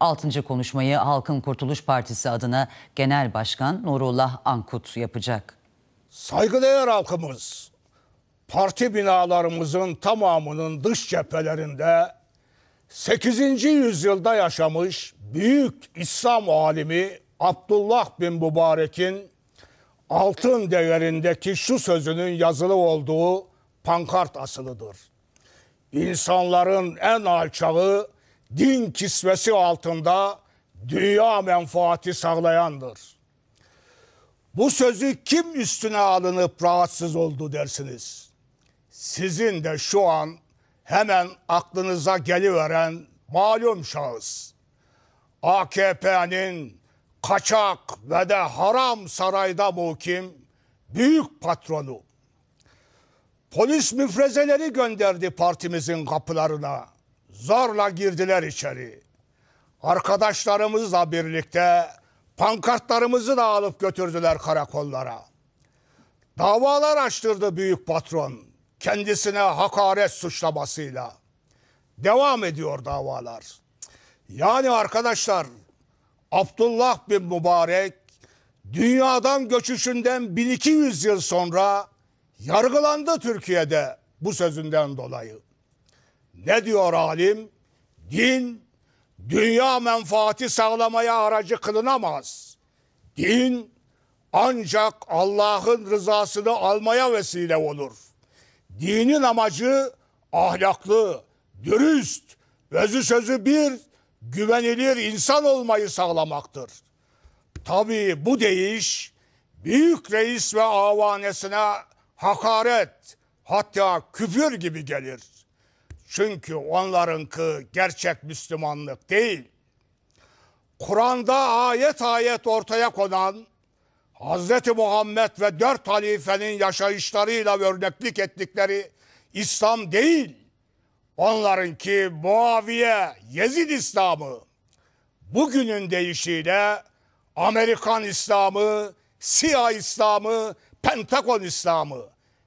6. konuşmayı Halkın Kurtuluş Partisi adına Genel Başkan Nurullah Ankut yapacak. Saygıdeğer halkımız, parti binalarımızın tamamının dış cephelerinde 8. yüzyılda yaşamış büyük İslam alimi Abdullah bin Mübarek'in altın değerindeki şu sözünün yazılı olduğu pankart asılıdır. İnsanların en alçağı din kisvesi altında dünya menfaati sağlayandır. Bu sözü kim üstüne alınıp rahatsız oldu dersiniz? Sizin de şu an hemen aklınıza geliveren malum şahıs. AKP'nin kaçak ve de haram sarayda muhkim büyük patronu. Polis müfrezeleri gönderdi partimizin kapılarına. Zorla girdiler içeri. Arkadaşlarımızla birlikte pankartlarımızı da alıp götürdüler karakollara. Davalar açtırdı büyük patron. Kendisine hakaret suçlamasıyla. Devam ediyor davalar. Yani arkadaşlar, Abdullah bin Mübarek dünyadan göçüşünden 1200 yıl sonra yargılandı Türkiye'de bu sözünden dolayı. Ne diyor alim? Din, dünya menfaati sağlamaya aracı kılınamaz. Din ancak Allah'ın rızasını almaya vesile olur. Dinin amacı ahlaklı, dürüst, özü sözü bir, güvenilir insan olmayı sağlamaktır. Tabii bu deyiş büyük reis ve avanesine hakaret, hatta küfür gibi gelir. Çünkü onlarınki gerçek Müslümanlık değil. Kur'an'da ayet ayet ortaya konan Hz. Muhammed ve 4 halifenin yaşayışlarıyla örneklik ettikleri İslam değil. Onlarınki Muaviye, Yezid İslamı. Bugünün deyişiyle Amerikan İslamı, Siyah İslamı, Pentagon İslamı.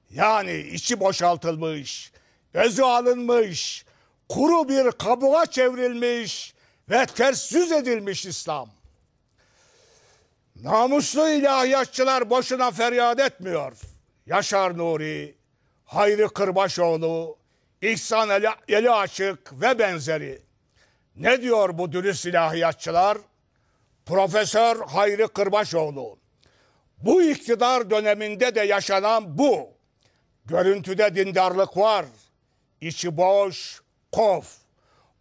Yani içi boşaltılmış, özü alınmış, kuru bir kabuğa çevrilmiş ve ters yüz edilmiş İslam. Namuslu ilahiyatçılar boşuna feryat etmiyor. Yaşar Nuri, Hayri Kırbaşoğlu, İhsan Eli Açık ve benzeri. Ne diyor bu dürüst ilahiyatçılar? Profesör Hayri Kırbaşoğlu. Bu iktidar döneminde de yaşanan bu. Görüntüde dindarlık var. İçi boş, kof.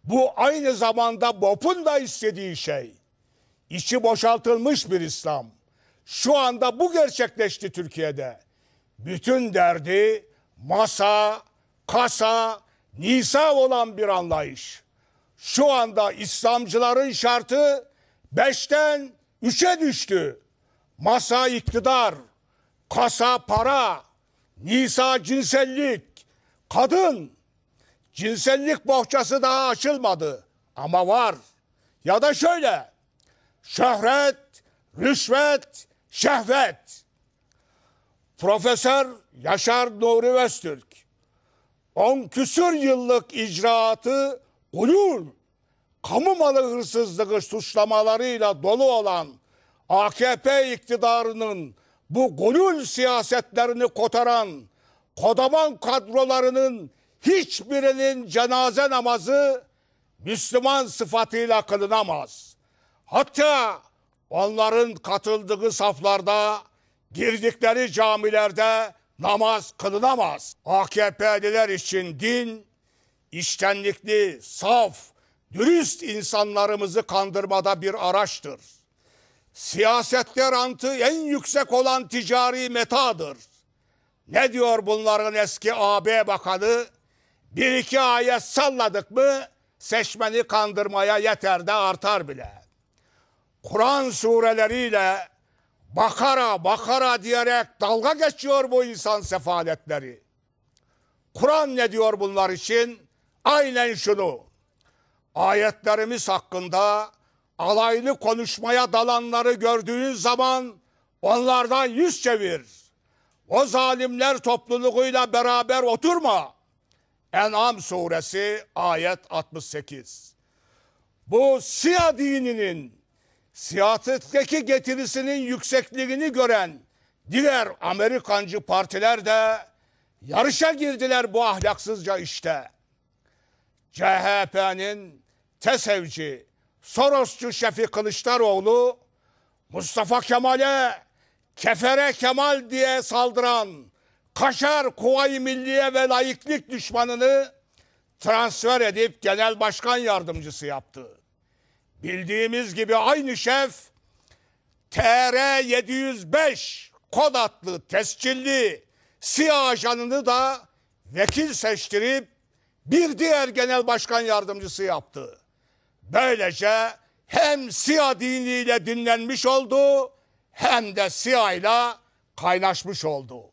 Bu aynı zamanda BOP'un da istediği şey. İçi boşaltılmış bir İslam. Şu anda bu gerçekleşti Türkiye'de. Bütün derdi masa, kasa, nisa olan bir anlayış. Şu anda İslamcıların şartı 5'ten 3'e düştü. Masa iktidar, kasa para, nisa cinsellik, kadın. Cinsellik bohçası daha açılmadı ama var. Ya da şöyle, şöhret, rüşvet, şehvet. Profesör Yaşar Nuri Öztürk, 10 küsur yıllık icraatı gulul, kamu malı hırsızlığı suçlamalarıyla dolu olan AKP iktidarının bu gulul siyasetlerini kotaran kodaman kadrolarının hiçbirinin cenaze namazı Müslüman sıfatıyla kılınamaz. Hatta onların katıldığı saflarda, girdikleri camilerde namaz kılınamaz. AKP'liler için din, içtenlikli, saf, dürüst insanlarımızı kandırmada bir araçtır. Siyasette rantı en yüksek olan ticari metadır. Ne diyor bunların eski AB Bakanı? Bir iki ayet salladık mı seçmeni kandırmaya yeter de artar bile. Kur'an sureleriyle Bakara Bakara diyerek dalga geçiyor bu insan sefaletleri. Kur'an ne diyor bunlar için? Aynen şunu. Ayetlerimiz hakkında alaylı konuşmaya dalanları gördüğün zaman onlardan yüz çevir. O zalimler topluluğuyla beraber oturma. En'am suresi ayet 68. bu Şia dininin siyasetteki getirisinin yüksekliğini gören diğer Amerikancı partiler de yarışa girdiler bu ahlaksızca işte. CHP'nin TESEV'ci, Sorosçu Şefi Kılıçdaroğlu, Mustafa Kemal'e kefere Kemal diye saldıran Kaşar Kuvayi Milliye ve laiklik düşmanını transfer edip genel başkan yardımcısı yaptı. Bildiğimiz gibi aynı şef TR 705 kod adlı tescilli CIA ajanını da vekil seçtirip bir diğer genel başkan yardımcısı yaptı. Böylece hem CIA diniyle dinlenmiş oldu hem de CIA ile kaynaşmış oldu.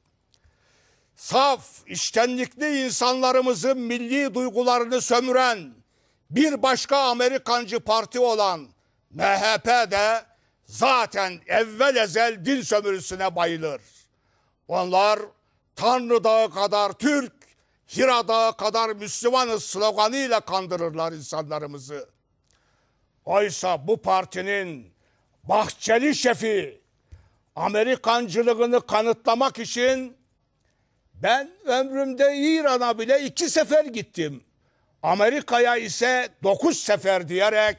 Saf, içtenlikli insanlarımızın milli duygularını sömüren bir başka Amerikancı parti olan MHP de zaten evvel ezel din sömürüsüne bayılır. Onlar Tanrı Dağı kadar Türk, Hira Dağı kadar Müslümanız sloganıyla kandırırlar insanlarımızı. Oysa bu partinin Bahçeli şefi Amerikancılığını kanıtlamak için ben ömrümde İran'a bile 2 sefer gittim. Amerika'ya ise 9 sefer diyerek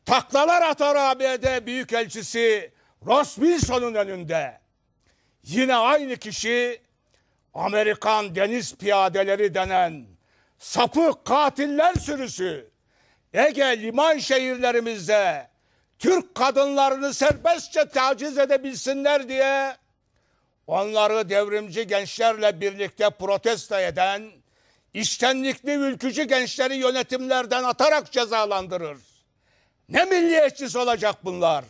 taklalar atar ABD Büyükelçisi Ross Wilson'un önünde. Yine aynı kişi Amerikan deniz piyadeleri denen sapık katiller sürüsü Ege liman şehirlerimizde Türk kadınlarını serbestçe taciz edebilsinler diye onları devrimci gençlerle birlikte protesto eden içtenlikli ülkücü gençleri yönetimlerden atarak cezalandırır. Ne milliyetçisi olacak bunlar?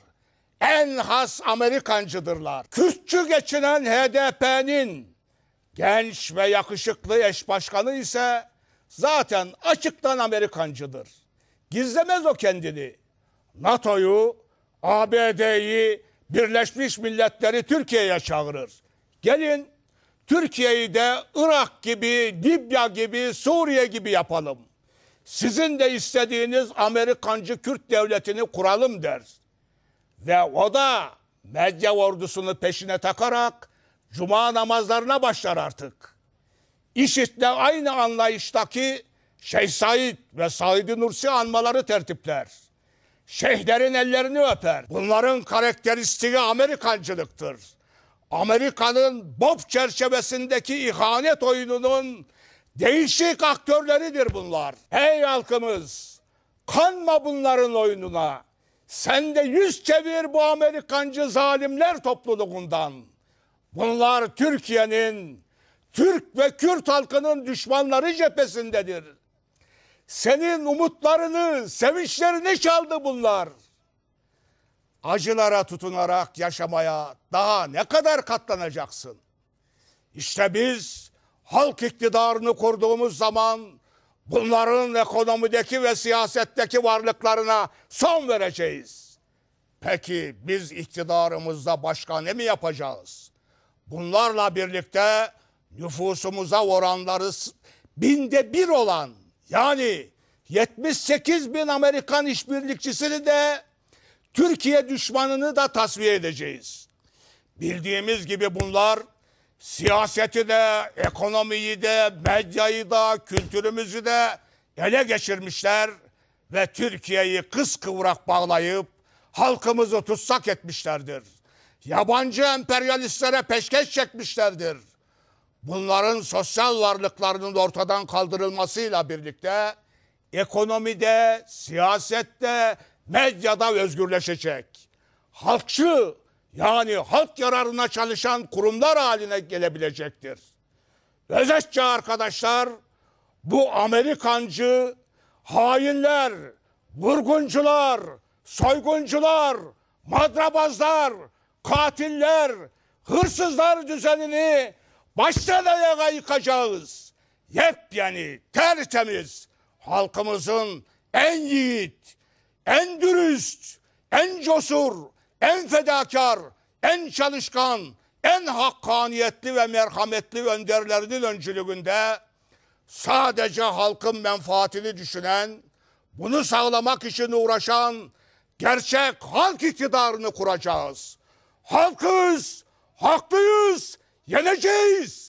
En has Amerikancıdırlar. Kürtçü geçinen HDP'nin genç ve yakışıklı eş başkanı ise zaten açıktan Amerikancıdır. Gizlemez o kendini. NATO'yu, ABD'yi, Birleşmiş Milletleri Türkiye'ye çağırır. Gelin Türkiye'yi de Irak gibi, Libya gibi, Suriye gibi yapalım. Sizin de istediğiniz Amerikancı Kürt devletini kuralım der. Ve o da medya ordusunu peşine takarak cuma namazlarına başlar artık. IŞİD'le aynı anlayıştaki Şeyh Said ve Said-i Nursi anmaları tertipler. Şeyhlerin ellerini öper. Bunların karakteristiği Amerikancılıktır. Amerika'nın BOP çerçevesindeki ihanet oyununun değişik aktörleridir bunlar. Ey halkımız, kanma bunların oyununa. Sen de yüz çevir bu Amerikancı zalimler topluluğundan. Bunlar Türkiye'nin, Türk ve Kürt halkının düşmanları cephesindedir. Senin umutlarını, sevinçlerini çaldı bunlar. Acılara tutunarak yaşamaya daha ne kadar katlanacaksın? İşte biz halk iktidarını kurduğumuz zaman bunların ekonomideki ve siyasetteki varlıklarına son vereceğiz. Peki biz iktidarımızda başka ne mi yapacağız? Bunlarla birlikte nüfusumuza oranları 1/1000 olan, yani 78 bin Amerikan işbirlikçisini de Türkiye düşmanını da tasfiye edeceğiz. Bildiğimiz gibi bunlar siyaseti de, ekonomiyi de, medyayı da, kültürümüzü de ele geçirmişler ve Türkiye'yi kıskıvrak bağlayıp halkımızı tutsak etmişlerdir. Yabancı emperyalistlere peşkeş çekmişlerdir. Bunların sosyal varlıklarının ortadan kaldırılmasıyla birlikte ekonomide, siyasette, medyada özgürleşecek. Halkçı, yani halk yararına çalışan kurumlar haline gelebilecektir. Özetçe arkadaşlar, bu Amerikancı hainler, vurguncular, soyguncular, madrabazlar, katiller, hırsızlar düzenini baştan ayağa yıkacağız. Yepyeni, tertemiz, halkımızın en yiğit, en dürüst, en cesur, en fedakar, en çalışkan, en hakkaniyetli ve merhametli önderlerinin öncülüğünde sadece halkın menfaatini düşünen, Bunu sağlamak için uğraşan gerçek halk iktidarını kuracağız. Halkız, haklıyız, yeneceğiz.